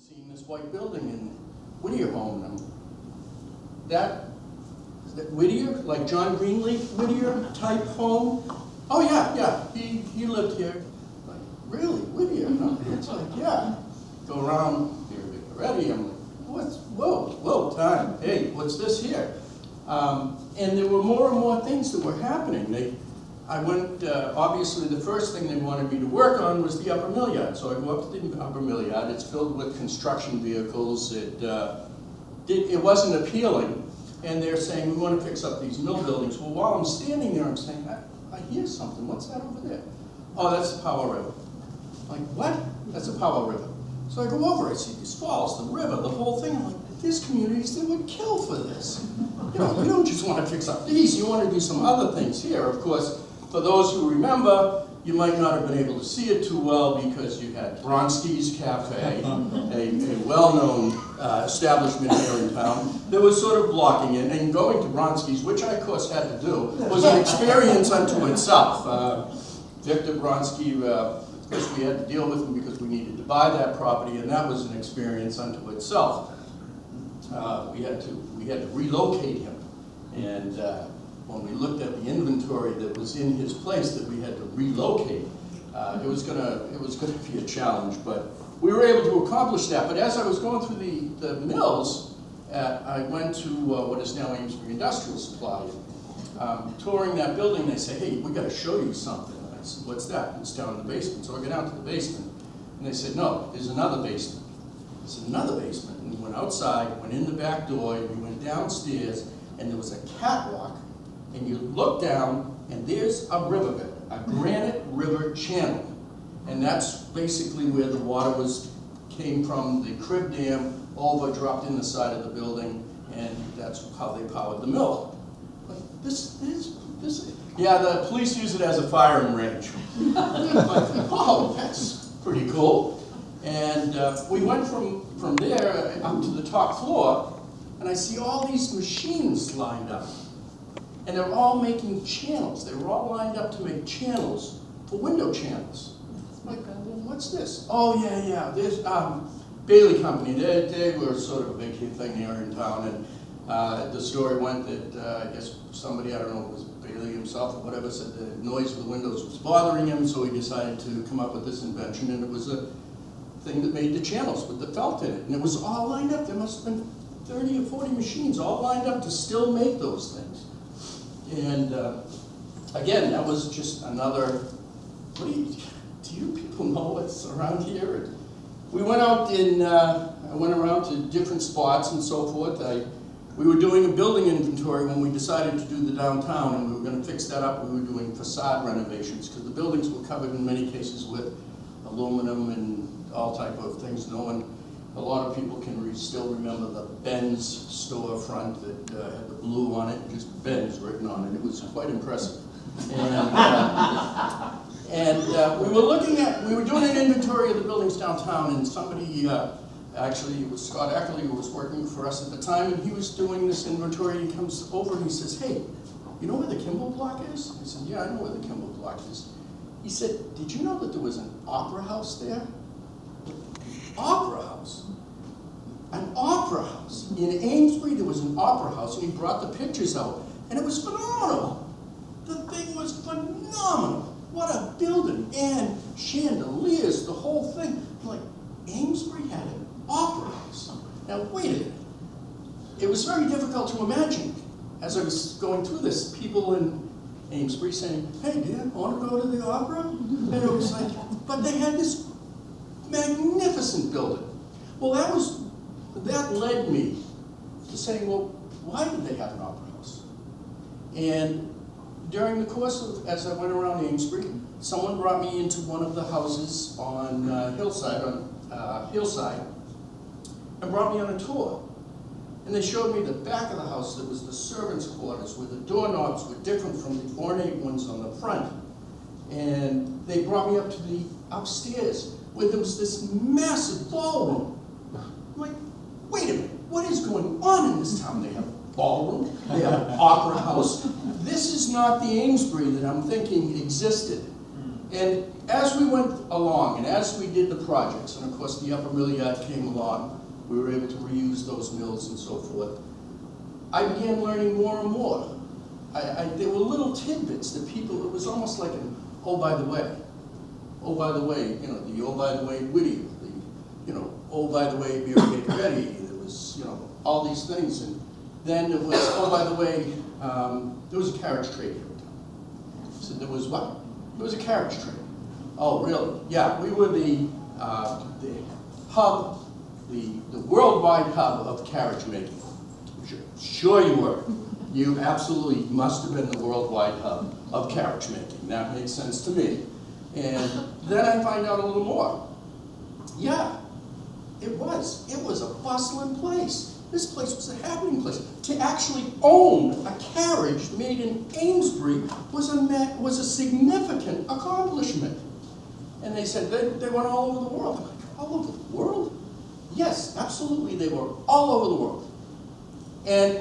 seeing this white building in Whittier home. And is that Whittier, like John Greenleaf Whittier type home? Oh yeah, he lived here. Like, really, Whittier, huh? It's like, yeah. Go around here already, I'm like, whoa, time. Hey, what's this here? And there were more and more things that were happening. I went, obviously the first thing they wanted me to work on was the upper mill yard. So I go up to the upper mill yard. It's filled with construction vehicles. It wasn't appealing. And they're saying, we want to fix up these mill buildings. Well, while I'm standing there, I'm saying, I hear something. What's that over there? Oh, that's the Powell River. I'm like, what? That's the Powell River. So I go over, I see these falls, the river, the whole thing. I'm like, there's communities that would kill for this. You know, you don't just want to fix up these, you want to do some other things here. Of course, for those who remember, you might not have been able to see it too well because you had Bronski's Cafe, a well-known establishment here in town, that was sort of blocking it. And going to Bronski's, which I, of course, had to do, was an experience unto itself. Victor Bronsky, of course, we had to deal with him because we needed to buy that property, and that was an experience unto itself. We had to relocate him, and when we looked at the inventory that was in his place that we had to relocate, it was gonna be a challenge, but we were able to accomplish that. But as I was going through the mills, I went to what is now Amesbury Industrial Supply. Touring that building, they say, hey, we got to show you something. I said, what's that? It's down in the basement. So I get out to the basement, and they said, no, there's another basement. I said, another basement. And we went outside, went in the back door, and we went downstairs, and there was a catwalk, and you look down, and there's a riverbed, a granite river channel. And that's basically where the water came from the crib dam over, dropped in the side of the building, and that's how they powered the mill. Like, this, yeah, the police use it as a firing range. Like, oh, that's pretty cool. And we went from there up to the top floor, and I see all these machines lined up. And they're all making channels. They were all lined up to make channels for window channels. I'm like, well, what's this? Oh, yeah, there's Bailey Company. They were sort of a big thing here in town, and the story went that I guess somebody, I don't know if it was Bailey himself or whatever, said the noise of the windows was bothering him, so he decided to come up with this invention, and it was a thing that made the channels with the felt in it. And it was all lined up. There must have been 30 or 40 machines all lined up to still make those things. And again, that was just another, do you people know what's around here? We went out I went around to different spots and so forth. We were doing a building inventory when we decided to do the downtown, and we were going to fix that up. We were doing facade renovations because the buildings were covered in many cases with aluminum and all type of things. A lot of people can still remember the Benz storefront that had the blue on it, just Benz written on it. It was quite impressive. And we were doing an inventory of the buildings downtown, and somebody, actually it was Scott Eckerly, who was working for us at the time, and he was doing this inventory, and he comes over and he says, hey, you know where the Kimball Block is? I said, yeah, I know where the Kimball Block is. He said, did you know that there was an opera house there? Opera house. An opera house. In Amesbury, there was an opera house, and he brought the pictures out, and it was phenomenal. The thing was phenomenal. What a building, and chandeliers, the whole thing. I'm like, Amesbury had an opera house. Now, wait a minute. It was very difficult to imagine, as I was going through this, people in Amesbury saying, hey, do you want to go to the opera? And it was like, but they had this magnificent building. Well, that led me to saying, well, why did they have an opera house? And during the course of, as I went around Amesbury, someone brought me into one of the houses on Hillside, and brought me on a tour. And they showed me the back of the house that was the servants' quarters, where the doorknobs were different from the ornate ones on the front. And they brought me up to the upstairs, where there was this massive ballroom. I'm like, wait a minute, what is going on in this town? They have a ballroom, they have an opera house. This is not the Amesbury that I'm thinking existed. And as we went along, and as we did the projects, and of course the upper mill yard came along, we were able to reuse those mills and so forth, I began learning more and more. There were little tidbits that people, it was almost like an, oh, by the way, you know, the oh, by the way, Whittier, the, you know, oh, by the way, beer get ready, there was, you know, all these things. And then there was, oh, by the way, there was a carriage trade here. So there was what? There was a carriage trade. Oh, really? Yeah, we were the hub, the worldwide hub of carriage making. Sure you were. You absolutely must have been the worldwide hub of carriage making. That makes sense to me. And then I find out a little more. Yeah, it was. It was a bustling place. This place was a happening place. To actually own a carriage made in Amesbury was a significant accomplishment. And they said they went all over the world. I'm like, all over the world? Yes, absolutely, they were all over the world. And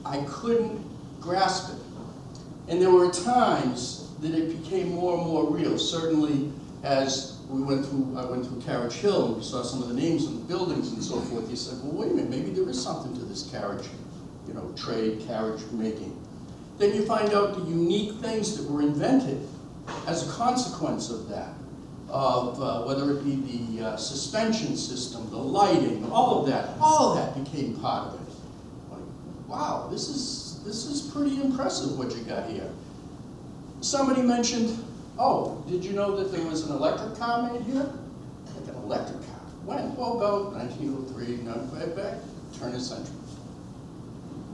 I couldn't grasp it. And there were times that it became more and more real. Certainly, as I went through Carriage Hill and we saw some of the names on the buildings and so forth, you said, well, wait a minute, maybe there is something to this carriage, you know, trade, carriage making. Then you find out the unique things that were invented as a consequence of that, of whether it be the suspension system, the lighting, all of that became part of it. Wow, this is pretty impressive what you got here. Somebody mentioned, oh, did you know that there was an electric car made here? Like an electric car. When? Well, about 1903, back turn of the century.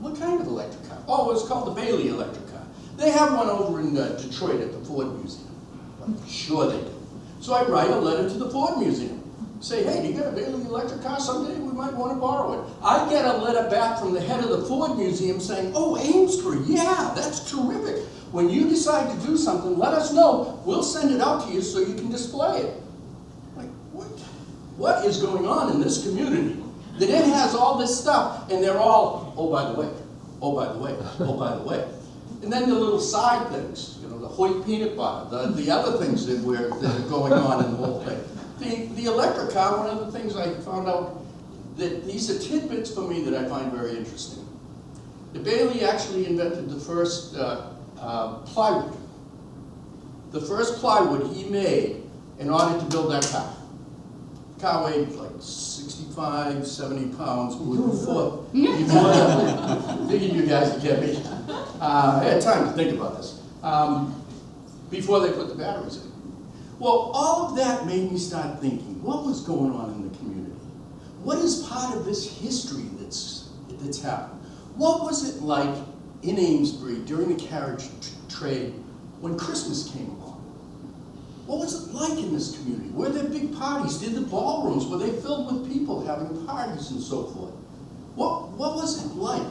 What kind of electric car? Oh, it was called the Bailey electric car. They have one over in Detroit at the Ford Museum. I'm sure they do. So I write a letter to the Ford Museum. Say, hey, do you got a Bailey electric car? Someday we might want to borrow it. I get a letter back from the head of the Ford Museum saying, oh, Amesbury, yeah, that's terrific. When you decide to do something, let us know. We'll send it out to you so you can display it. Like, what is going on in this community? That it has all this stuff, and they're all, oh, by the way, oh, by the way, oh, by the way. And then the little side things, you know, the Hoyt peanut butter, the other things that are going on in the whole thing. The electric car, one of the things I found out, that these are tidbits for me that I find very interesting. The Bailey actually invented the first plywood. The first plywood he made in order to build that car. The car weighed like 65, 70 pounds. Before figured you guys would get me. I had time to think about this. Before they put the batteries in. Well, all of that made me start thinking, what was going on in the community? What is part of this history that's happened? What was it like in Amesbury during the carriage trade when Christmas came along? What was it like in this community? Were there big parties? Did the ballrooms, were they filled with people having parties and so forth? What was it like?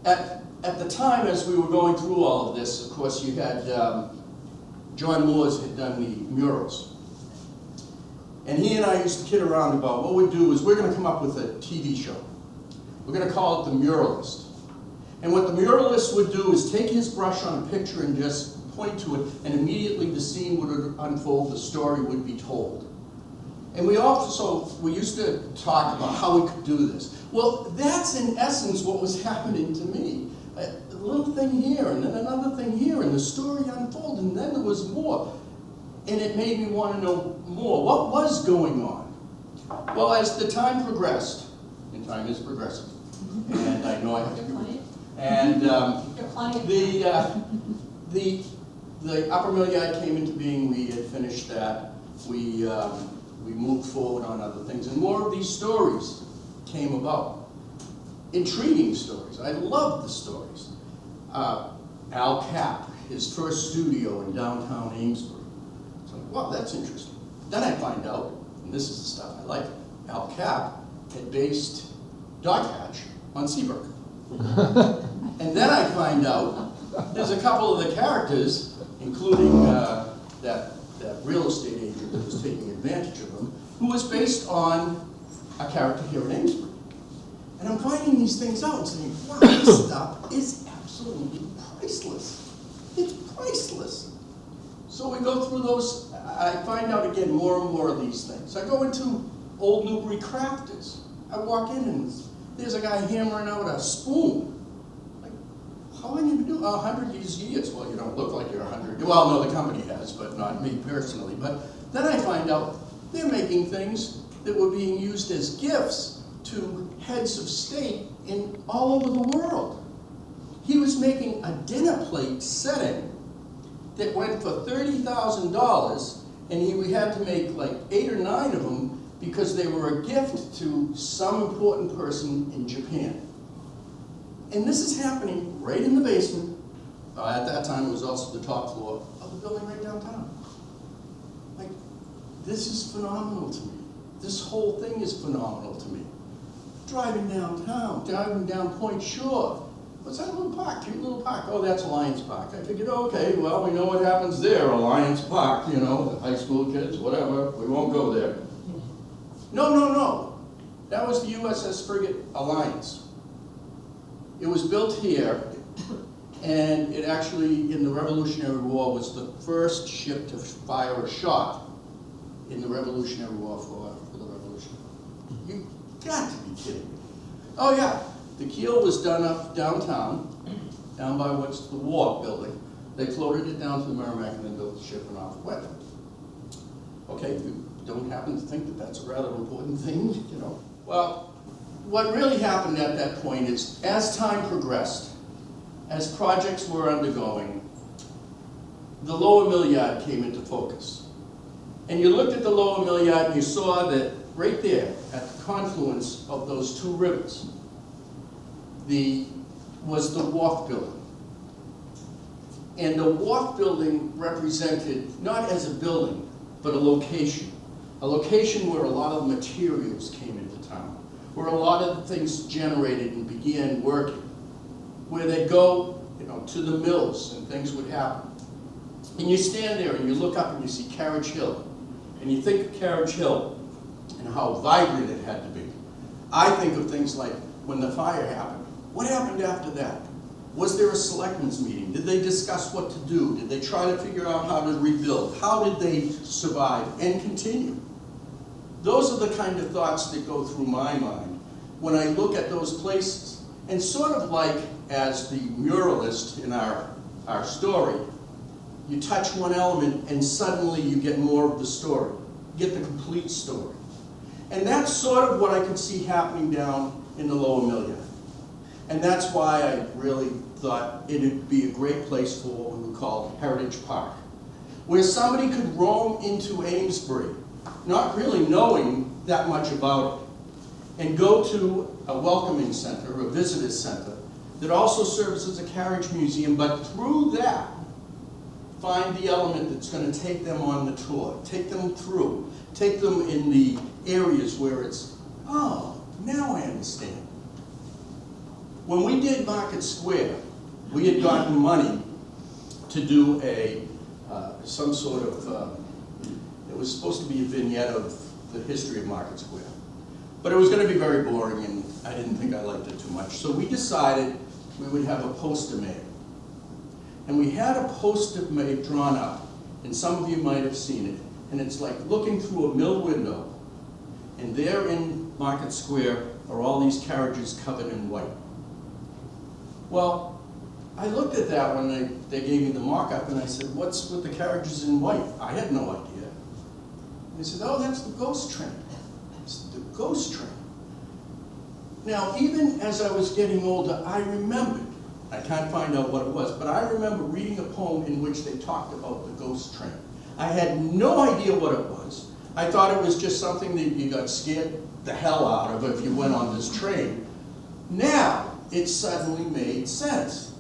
At the time, as we were going through all of this, of course, you had John Moores had done the murals. And he and I used to kid around about what we'd do is we're going to come up with a TV show. We're going to call it The Muralist. And what the muralist would do is take his brush on a picture and just point to it, and immediately the scene would unfold, the story would be told. And we used to talk about how we could do this. Well, that's in essence what was happening to me. A little thing here, and then another thing here, and the story unfolded, and then there was more. And it made me want to know more. What was going on? Well, as the time progressed, and time is progressive, and I know I have to be quiet, and the upper mill yard came into being. We had finished that. We moved forward on other things, and more of these stories came about. Intriguing stories. I loved the stories. Al Capp, his first studio in downtown Amesbury. So, wow, that's interesting. Then I find out, and this is the stuff I like, Al Capp had based Dog Hatch on Seabrook. And then I find out there's a couple of the characters, including that real estate agent that was taking advantage of him, who was based on a character here in Amesbury. And I'm finding these things out and saying, wow, this stuff is absolutely priceless. It's priceless. So we go through those, I find out again more and more of these things. I go into Old Newbury Crafters. I walk in and there's a guy hammering out a spoon. Like, how long have you been doing? 100 years. Well, you don't look like you're 100. Well, no, the company has, but not me personally. But then I find out they're making things that were being used as gifts to heads of state in all over the world. He was making a dinner plate setting that went for $30,000, and we had to make like 8 or 9 of them because they were a gift to some important person in Japan. And this is happening right in the basement. At that time, it was also the top floor of the building right downtown. Like, this is phenomenal to me. This whole thing is phenomenal to me. Driving downtown, driving down Point Shore. What's that little park? Cute little park. Oh, that's Alliance Park. I figured, okay, well, we know what happens there. Alliance Park, you know, the high school kids, whatever. We won't go there. No. That was the USS Frigate Alliance. It was built here, and it actually, in the Revolutionary War, was the first ship to fire a shot in the Revolutionary War for the Revolution. You got to be kidding me. Oh yeah, the keel was done up downtown, down by what's the Wharf building. They floated it down to the Merrimack and then built the ship and off it went. Okay, you don't happen to think that that's a rather important thing, you know? Well, what really happened at that point is, as time progressed, as projects were undergoing, the lower mill yard came into focus. And you looked at the lower mill yard and you saw that right there, at the confluence of those two rivers, was the wharf building. And the wharf building represented, not as a building, but a location. A location where a lot of materials came into town, where a lot of the things generated and began working, where they'd go, you know, to the mills and things would happen. And you stand there and you look up and you see Carriage Hill, and you think of Carriage Hill and how vibrant it had to be. I think of things like when the fire happened. What happened after that? Was there a selectmen's meeting? Did they discuss what to do? Did they try to figure out how to rebuild? How did they survive and continue? Those are the kind of thoughts that go through my mind when I look at those places. And sort of like as the muralist in our story, you touch one element and suddenly you get more of the story. You get the complete story. And that's sort of what I could see happening down in the lower mill yard. And that's why I really thought it'd be a great place for what we would call Heritage Park, where somebody could roam into Amesbury, not really knowing that much about it, and go to a welcoming center, a visitor center, that also serves as a carriage museum, but through that, find the element that's going to take them on the tour, take them through, take them in the areas where it's, oh, now I understand. When we did Market Square, we had gotten money to do some sort of, it was supposed to be a vignette of the history of Market Square. But it was going to be very boring, and I didn't think I liked it too much. So we decided we would have a poster made. And we had a poster made, drawn up, and some of you might have seen it. And it's like looking through a mill window, and there in Market Square are all these carriages covered in white. Well, I looked at that when they gave me the mock-up, and I said, what's with the carriages in white? I had no idea. And they said, oh, that's the ghost train. It's the ghost train. Now, even as I was getting older, I remembered, I can't find out what it was, but I remember reading a poem in which they talked about the ghost train. I had no idea what it was. I thought it was just something that you got scared the hell out of if you went on this train. Now, it suddenly made sense.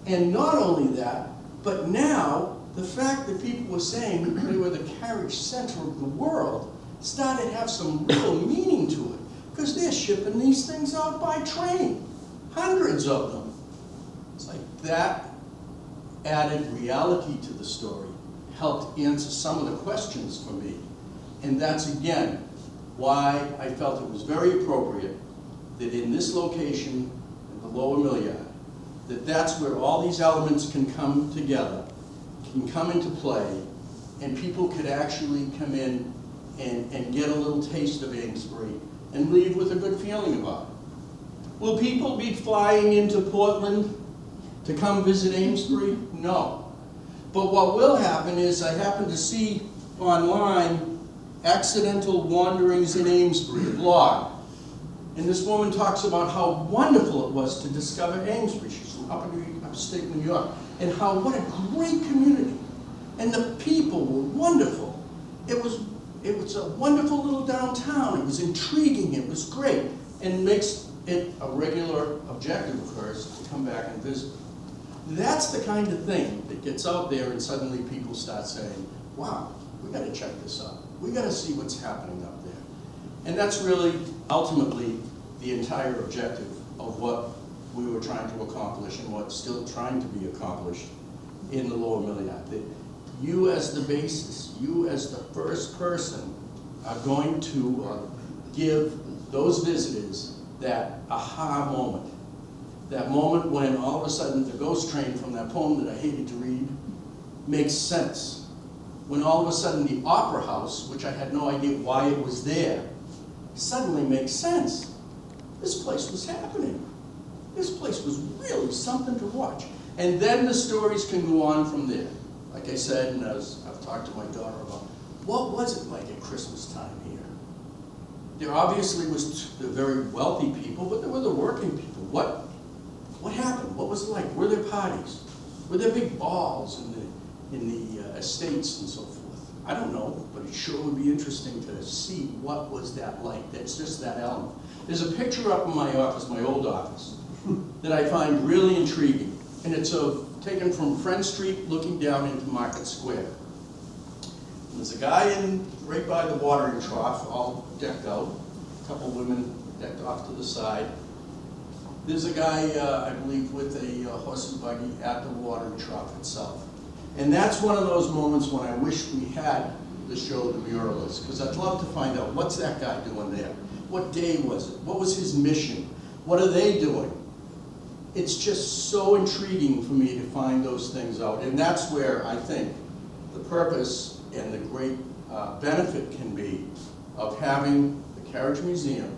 And not only that, but now the fact that people were saying they were the carriage center of the world started to have some real meaning to it, because they're shipping these things out by train, hundreds of them. It's like that added reality to the story, helped answer some of the questions for me. And that's, again, why I felt it was very appropriate that in this location, in the lower mill yard, that's where all these elements can come together, can come into play, and people could actually come in and get a little taste of Amesbury and leave with a good feeling about it. Will people be flying into Portland to come visit Amesbury? No. But what will happen is I happen to see online Accidental Wanderings in Amesbury, a blog. And this woman talks about how wonderful it was to discover Amesbury. She's from upstate New York. And how, what a great community. And the people were wonderful. It was a wonderful little downtown. It was intriguing. It was great. And makes it a regular objective of hers to come back and visit. That's the kind of thing that gets out there and suddenly people start saying, wow, we got to check this out. We got to see what's happening up there. And that's really, ultimately, the entire objective of what we were trying to accomplish and what's still trying to be accomplished in the Lower Milliard. That you as the basis, you as the first person are going to give those visitors that aha moment. That moment when all of a sudden the ghost train from that poem that I hated to read makes sense. When all of a sudden the opera house, which I had no idea why it was there, suddenly makes sense. This place was happening. This place was really something to watch. And then the stories can go on from there. Like I said, and as I've talked to my daughter about, what was it like at Christmas time here? There obviously was the very wealthy people, but there were the working people. What happened? What was it like? Were there parties? Were there big balls in the estates and so forth? I don't know, but it sure would be interesting to see what was that like. That's just that element. There's a picture up in my office, my old office, that I find really intriguing. And it's taken from Friend Street looking down into Market Square. And there's a guy right by the watering trough, all decked out. A couple women decked off to the side. There's a guy, I believe, with a horse and buggy at the watering trough itself. And that's one of those moments when I wish we had the show The Muralist, because I'd love to find out, what's that guy doing there? What day was it? What was his mission? What are they doing? It's just so intriguing for me to find those things out. And that's where I think the purpose and the great benefit can be of having the Carriage Museum,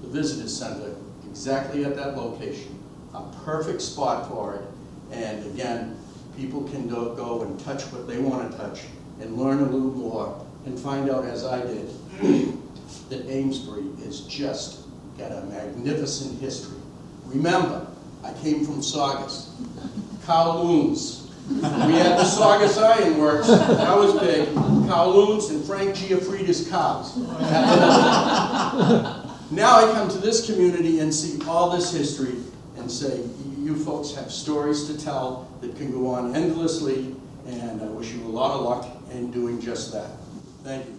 the Visitors Center, exactly at that location. A perfect spot for it. And again, people can go and touch what they want to touch and learn a little more and find out, as I did, that Amesbury is just got a magnificent history. Remember, I came from Saugus, Kowloons. We had the Saugus Iron Works, that was big, Kowloons and Frank Giaffrida's cows. Now I come to this community and see all this history and say, you folks have stories to tell that can go on endlessly, and I wish you a lot of luck in doing just that. Thank you.